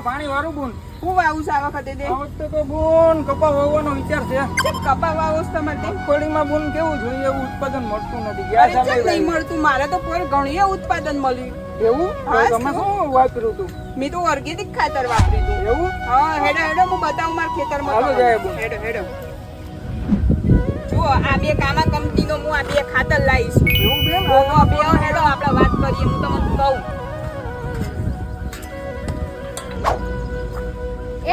પાણી વાળું બોન. હું વાવું છું આ વખતે તે આ વખતે તો બોન કપા વાવવાનો વિચાર છે. કેમ કપા વાવો છો તમારે તે? મગફળીમાં બોન કેવું જોઈએ એવું ઉત્પાદન મળતું નથી. અરે કેમ નહીં મળતું? મારે તો પર ઘણું ઉત્પાદન મળ્યું. એવું? હા, તમે શું વાપર્યું હતું? મેં તો ઓર્ગેનિક ખાતર વાપર્યું હતું. એવું? હા, હેડો હેડો હું બતાવું મારા ખેતરમાં. હાલો જાય બોન. હેડો હેડો. જુઓ આ બે કામા કંપનીનો હું આ બે ખાતર લાવીશ. એવું બેન? બે હેડો આપણે વાત કરીએ. હું તમને કહું.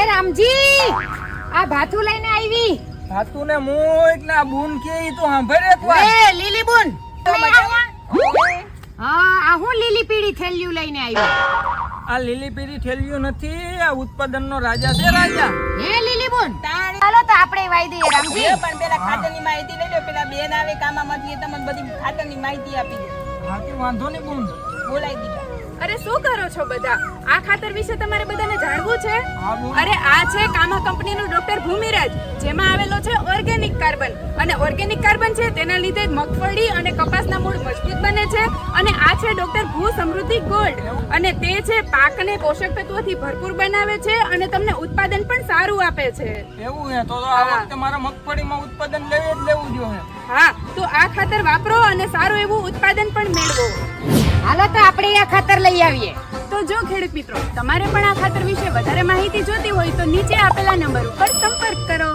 એ રામજી આ ભાથું લઈને આવી. ધાતુ ને મોય ને આ બૂન કે ઈ તો સાંભળે એક વાર. એ લીલી બુન તો મજામાં? હા આ હું લીલી પીળી થેલીયું લઈને આવી. આ લીલી પીરી થેલીઓ નથી, આ ઉત્પાદનનો રાજા છે રાજા. હે લીલી બુન તાણ ચાલો તો આપણે વાઈ દઈએ રામજી. એ પણ પેલા ખાતરની માહિતી લઈ લો. પેલા બેન આવે કામામાંથી તમને બધી ખાતરની માહિતી આપી દે. હાથી વાંધો નહીં બૂન. બોલાવી દીધા. અરે શું કરો છો બધા? આ ખાતર વિશે તમારે બધાને જાણવું છે? હા બોન. અરે આ છે કામા કંપનીનું ડોક્ટર ભૂમિરાજ, જેમાં આવેલો છે ઓર્ગેનિક કાર્બન. અને ઓર્ગેનિક કાર્બન છે તેના લીધે મગફળી અને કપાસના મૂળ મજબૂત બને છે. અને આ છે ડોક્ટર ભૂ સમૃદ્ધિ ગોલ્ડ, અને તે છે પાકને પોષક તત્વોથી ભરપૂર બનાવે છે અને તમને ઉત્પાદન પણ સારું આપે છે. એવું હે તો આ વખતે મારા મગફળીમાં ઉત્પાદન લેવું જ લેવું જોઈએ. હા, તો આ ખાતર વાપરો અને સારું એવું ઉત્પાદન પણ મેળવો. હાલો તો આપણે આ ખાતર લઈ આવીએ. તો જો ખેડૂત મિત્રો, તમારે પણ આ ખાતર વિશે વધારે માહિતી જોતી હોય તો નીચે આપેલા નંબર ઉપર સંપર્ક કરો.